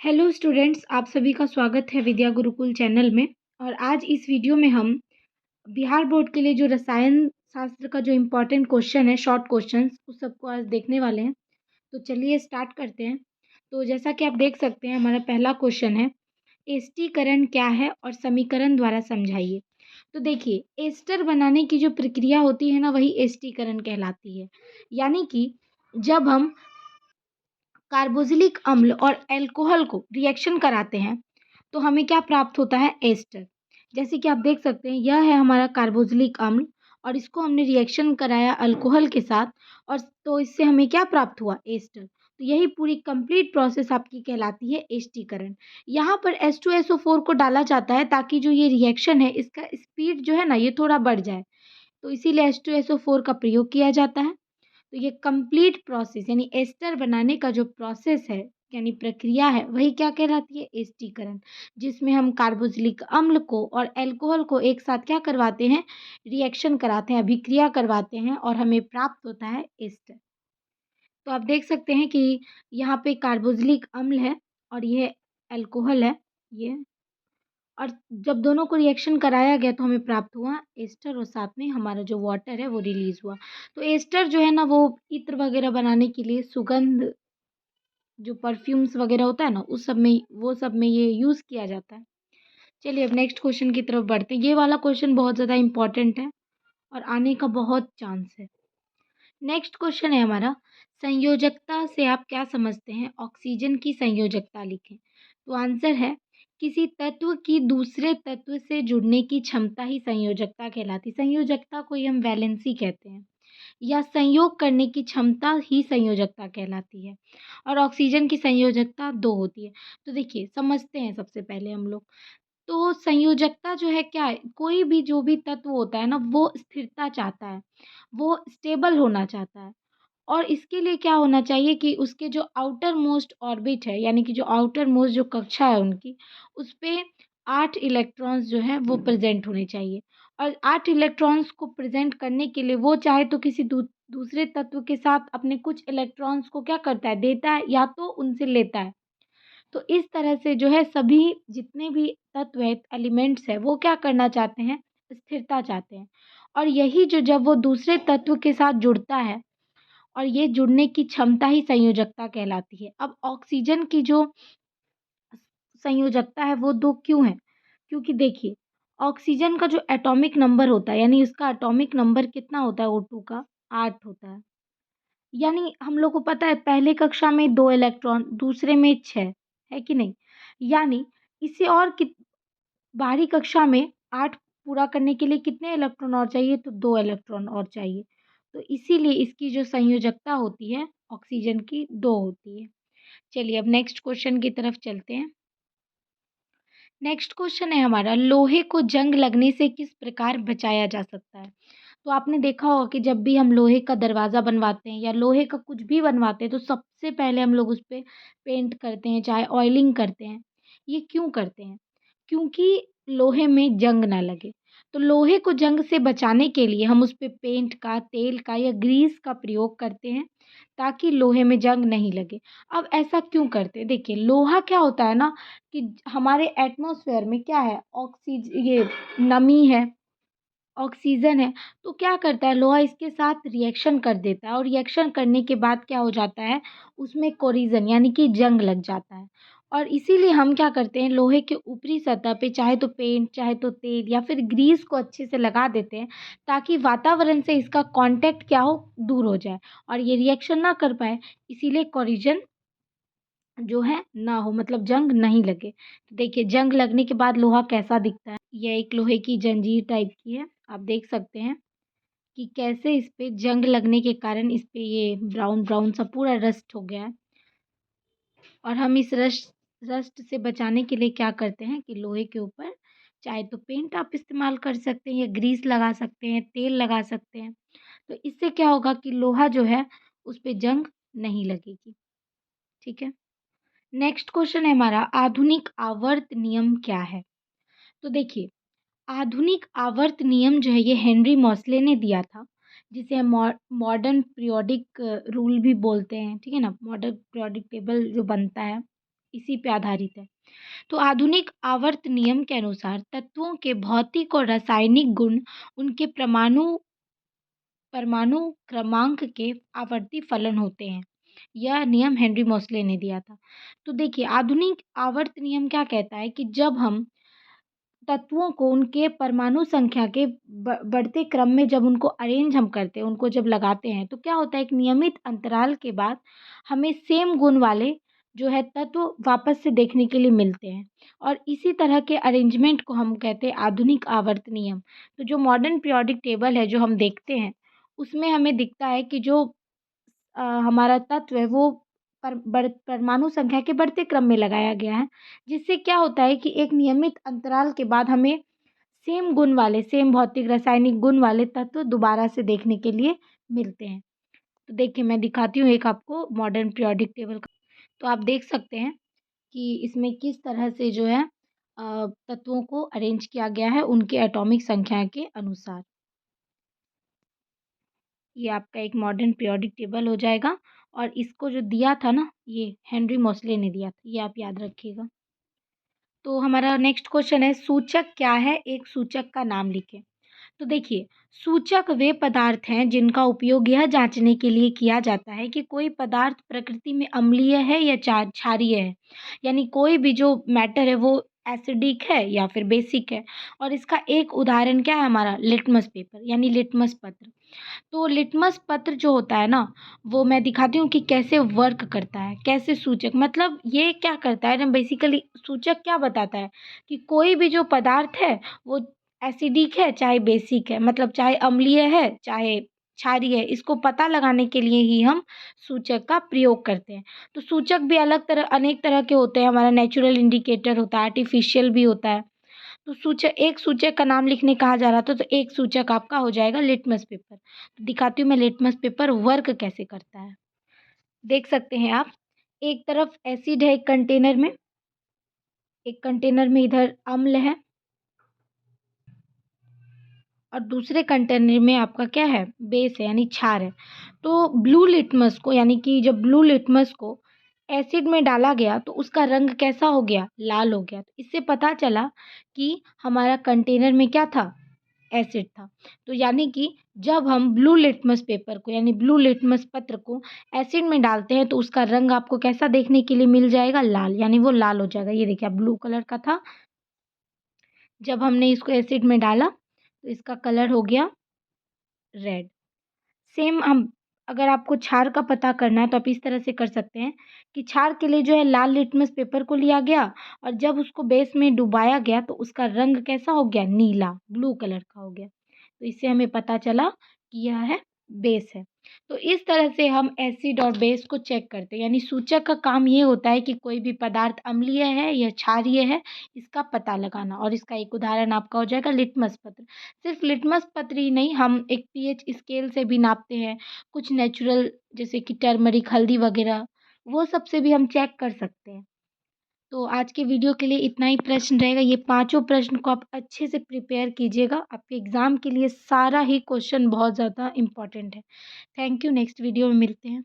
Hello students, आप सभी का स्वागत है विद्या गुरुकुल चैनल में। और आज इस वीडियो में हम बिहार बोर्ड के लिए जो रसायन शास्त्र का जो इम्पोर्टेंट क्वेश्चन है, शॉर्ट क्वेश्चंस, उस सबको आज देखने वाले हैं। तो चलिए स्टार्ट करते हैं। तो जैसा कि आप देख सकते हैं, हमारा पहला क्वेश्चन है, एस्टीकरण क्या है और समीकरण द्वारा समझाइए। तो देखिए, एस्टर बनाने की जो प्रक्रिया होती है ना, वही एस्टीकरण कहलाती है। यानी कि जब हम कार्बोक्सिलिक अम्ल और अल्कोहल को रिएक्शन कराते हैं तो हमें क्या प्राप्त होता है, एस्टर। जैसे कि आप देख सकते हैं, यह है हमारा कार्बोक्सिलिक अम्ल और इसको हमने रिएक्शन कराया अल्कोहल के साथ, और तो इससे हमें क्या प्राप्त हुआ, एस्टर। तो यही पूरी कंप्लीट प्रोसेस आपकी कहलाती है एस्टीकरण। यहाँ पर H2SO4 को डाला जाता है ताकि जो ये रिएक्शन है इसका स्पीड जो है ना, ये थोड़ा बढ़ जाए। तो इसीलिए H2SO4 का प्रयोग किया जाता है। तो ये कंप्लीट प्रोसेस यानी एस्टर बनाने का जो प्रोसेस है, यानी प्रक्रिया है, वही क्या कहलाती है, एस्टीकरण। जिसमें हम कार्बोक्सिलिक अम्ल को और अल्कोहल को एक साथ क्या करवाते हैं, रिएक्शन कराते हैं, अभिक्रिया करवाते हैं और हमें प्राप्त होता है एस्टर। तो आप देख सकते हैं कि यहाँ पे कार्बोक्सिलिक अम्ल है और ये अल्कोहल है, ये। और जब दोनों को रिएक्शन कराया गया तो हमें प्राप्त हुआ एस्टर और साथ में हमारा जो वाटर है वो रिलीज हुआ। तो एस्टर जो है ना, वो इत्र वगैरह बनाने के लिए, सुगंध, जो परफ्यूम्स वगैरह होता है ना, उस सब में, वो सब में ये यूज़ किया जाता है। चलिए अब नेक्स्ट क्वेश्चन की तरफ बढ़ते हैं। ये वाला क्वेश्चन बहुत ज़्यादा इंपॉर्टेंट है और आने का बहुत चांस है। नेक्स्ट क्वेश्चन है हमारा, संयोजकता से आप क्या समझते हैं, ऑक्सीजन की संयोजकता लिखें। तो आंसर है, किसी तत्व की दूसरे तत्व से जुड़ने की क्षमता ही संयोजकता कहलाती है। संयोजकता को ही हम वैलेंसी कहते हैं, या संयोग करने की क्षमता ही संयोजकता कहलाती है। और ऑक्सीजन की संयोजकता 2 होती है। तो देखिए, समझते हैं सबसे पहले हम लोग। तो संयोजकता जो है क्या है, कोई भी जो भी तत्व होता है ना, वो स्थिरता चाहता है, वो स्टेबल होना चाहता है। और इसके लिए क्या होना चाहिए कि उसके जो आउटर मोस्ट ऑर्बिट है, यानी कि जो आउटर मोस्ट जो कक्षा है उनकी, उस पे 8 इलेक्ट्रॉन्स जो है वो प्रेजेंट होने चाहिए। और 8 इलेक्ट्रॉन्स को प्रेजेंट करने के लिए वो चाहे तो किसी दूसरे तत्व के साथ अपने कुछ इलेक्ट्रॉन्स को क्या करता है, देता है, या तो उनसे लेता है। तो इस तरह से जो है सभी जितने भी तत्व है, एलिमेंट्स है, वो क्या करना चाहते हैं, स्थिरता चाहते हैं। और यही जो जब वो दूसरे तत्व के साथ जुड़ता है, और ये जुड़ने की क्षमता ही संयोजकता कहलाती है। अब ऑक्सीजन की जो संयोजकता है वो 2 क्यों है? क्योंकि देखिए, ऑक्सीजन का जो एटॉमिक नंबर होता है, यानी इसका एटॉमिक नंबर कितना होता है, O2 का 8 होता है। यानी हम लोग को पता है, पहले कक्षा में 2 इलेक्ट्रॉन, दूसरे में 6, है कि नहीं? यानी इसे और बाहरी कक्षा में 8 पूरा करने के लिए कितने इलेक्ट्रॉन और चाहिए, तो 2 इलेक्ट्रॉन और चाहिए। तो इसीलिए इसकी जो संयोजकता होती है ऑक्सीजन की, 2 होती है। चलिए अब नेक्स्ट क्वेश्चन की तरफ चलते हैं। नेक्स्ट क्वेश्चन है हमारा, लोहे को जंग लगने से किस प्रकार बचाया जा सकता है। तो आपने देखा होगा कि जब भी हम लोहे का दरवाज़ा बनवाते हैं या लोहे का कुछ भी बनवाते हैं, तो सबसे पहले हम लोग उस पे पेंट करते हैं, चाहे ऑयलिंग करते हैं। ये क्यों करते हैं? क्योंकि लोहे में जंग ना लगे। तो लोहे को जंग से बचाने के लिए हम उस पे पेंट का, तेल का या ग्रीस का प्रयोग करते हैं, ताकि लोहे में जंग नहीं लगे। अब ऐसा क्यों करते हैं? देखिए, लोहा क्या होता है ना, कि हमारे एटमॉस्फेयर में क्या है, ये नमी है, ऑक्सीजन है। तो क्या करता है, लोहा इसके साथ रिएक्शन कर देता है, और रिएक्शन करने के बाद क्या हो जाता है, उसमें कोरिजन यानी कि जंग लग जाता है। और इसीलिए हम क्या करते हैं, लोहे के ऊपरी सतह पे चाहे तो पेंट, चाहे तो तेल या फिर ग्रीस को अच्छे से लगा देते हैं, ताकि वातावरण से इसका कांटेक्ट क्या हो, दूर हो जाए और ये रिएक्शन ना कर पाए। इसीलिए कोरिजन जो है ना हो, मतलब जंग नहीं लगे। तो देखिए, जंग लगने के बाद लोहा कैसा दिखता है। यह एक लोहे की जंजीर टाइप की है। आप देख सकते हैं कि कैसे इस पे जंग लगने के कारण इस पे ये ब्राउन ब्राउन सा पूरा रस्ट हो गया है। और हम इस रस्ट से बचाने के लिए क्या करते हैं कि लोहे के ऊपर चाहे तो पेंट आप इस्तेमाल कर सकते हैं, या ग्रीस लगा सकते हैं, तेल लगा सकते हैं। तो इससे क्या होगा कि लोहा जो है उस पे जंग नहीं लगेगी। ठीक है। नेक्स्ट क्वेश्चन है हमारा, आधुनिक आवर्त नियम क्या है। तो देखिए, आधुनिक आवर्त नियम जो है ये हेनरी मॉसले ने दिया था, जिसे हम मॉडर्न पीरियोडिक रूल भी बोलते हैं। ठीक है ना, मॉडर्न पीरियोडिक टेबल जो बनता है, इसी पे आधारित है। तो आधुनिक आवर्त नियम के अनुसार तत्वों के भौतिक और रासायनिक गुण उनके परमाणु क्रमांक के आवर्ती फलन होते हैं। यह नियम हेनरी मोसले ने दिया था। तो देखिए आधुनिक आवर्त नियम क्या कहता है कि जब हम तत्वों को उनके परमाणु संख्या के बढ़ते क्रम में जब उनको अरेंज हम करते हैं, उनको जब लगाते हैं, तो क्या होता है एक नियमित अंतराल के बाद हमें सेम गुण वाले जो है तत्व वापस से देखने के लिए मिलते हैं। और इसी तरह के अरेंजमेंट को हम कहते हैं आधुनिक आवर्त नियम। तो जो मॉडर्न पीरियोडिक टेबल है जो हम देखते हैं, उसमें हमें दिखता है कि जो हमारा तत्व है वो परमाणु संख्या के बढ़ते क्रम में लगाया गया है, जिससे क्या होता है कि एक नियमित अंतराल के बाद हमें सेम गुण वाले, सेम भौतिक रासायनिक गुण वाले तत्व दोबारा से देखने के लिए मिलते हैं। तो देखिए मैं दिखाती हूँ एक आपको मॉडर्न पीरियोडिक टेबल का। तो आप देख सकते हैं कि इसमें किस तरह से जो है तत्वों को अरेंज किया गया है उनके एटॉमिक संख्या के अनुसार। ये आपका एक मॉडर्न पीरियोडिक टेबल हो जाएगा और इसको जो दिया था ना, ये हेनरी मोसले ने दिया था, ये आप याद रखिएगा। तो हमारा नेक्स्ट क्वेश्चन है, सूचक क्या है? एक सूचक का नाम लिखें। तो देखिए सूचक वे पदार्थ हैं जिनका उपयोग यह जांचने के लिए किया जाता है कि कोई पदार्थ प्रकृति में अम्लीय है या क्षारीय है। यानी कोई भी जो मैटर है वो एसिडिक है या फिर बेसिक है। और इसका एक उदाहरण क्या है हमारा? लिटमस पेपर यानी लिटमस पत्र। तो लिटमस पत्र जो होता है ना, वो मैं दिखाती हूँ कि कैसे वर्क करता है। कैसे सूचक मतलब ये क्या करता है ना, बेसिकली सूचक क्या बताता है कि कोई भी जो पदार्थ है वो एसिडिक है चाहे बेसिक है, मतलब चाहे अम्लीय है चाहे क्षारीय है, इसको पता लगाने के लिए ही हम सूचक का प्रयोग करते हैं। तो सूचक भी अनेक तरह के होते हैं। हमारा नेचुरल इंडिकेटर होता है, आर्टिफिशियल भी होता है। तो सूचक, एक सूचक का नाम लिखने कहा जा रहा था, तो एक सूचक आपका हो जाएगा लिटमस पेपर। तो दिखाती हूँ मैं लिटमस पेपर वर्क कैसे करता है। देख सकते हैं आप, एक तरफ एसिड है एक कंटेनर में इधर अम्ल है और दूसरे कंटेनर में आपका क्या है? बेस है यानी क्षार है। तो ब्लू लिटमस को यानी कि जब ब्लू लिटमस को एसिड में डाला गया तो उसका रंग कैसा हो गया? लाल हो गया। तो इससे पता चला कि हमारा कंटेनर में क्या था? एसिड था। तो यानी कि जब हम ब्लू लिटमस पेपर को यानी ब्लू लिटमस पत्र को एसिड में डालते हैं तो उसका रंग आपको कैसा देखने के लिए मिल जाएगा? लाल, यानी वो लाल हो जाएगा। ये देखिए आप, ब्लू कलर का था, जब हमने इसको एसिड में डाला तो इसका कलर हो गया रेड। सेम हम, अगर आपको क्षार का पता करना है तो आप इस तरह से कर सकते हैं कि क्षार के लिए जो है लाल लिटमस पेपर को लिया गया और जब उसको बेस में डुबाया गया तो उसका रंग कैसा हो गया? नीला, ब्लू कलर का हो गया। तो इससे हमें पता चला कि यह है बेस है। तो इस तरह से हम एसिड और बेस को चेक करते हैं। यानी सूचक का काम ये होता है कि कोई भी पदार्थ अम्लीय है या क्षारीय है, इसका पता लगाना। और इसका एक उदाहरण आपका हो जाएगा लिटमस पत्र। सिर्फ लिटमस पत्र ही नहीं, हम एक पीएच स्केल से भी नापते हैं। कुछ नेचुरल जैसे कि टर्मरिक, हल्दी वगैरह, वो सब से भी हम चेक कर सकते हैं। तो आज के वीडियो के लिए इतना ही प्रश्न रहेगा। ये पाँचों प्रश्न को आप अच्छे से प्रिपेयर कीजिएगा। आपके एग्ज़ाम के लिए सारा ही क्वेश्चन बहुत ज़्यादा इम्पोर्टेंट है। Thank you. नेक्स्ट वीडियो में मिलते हैं।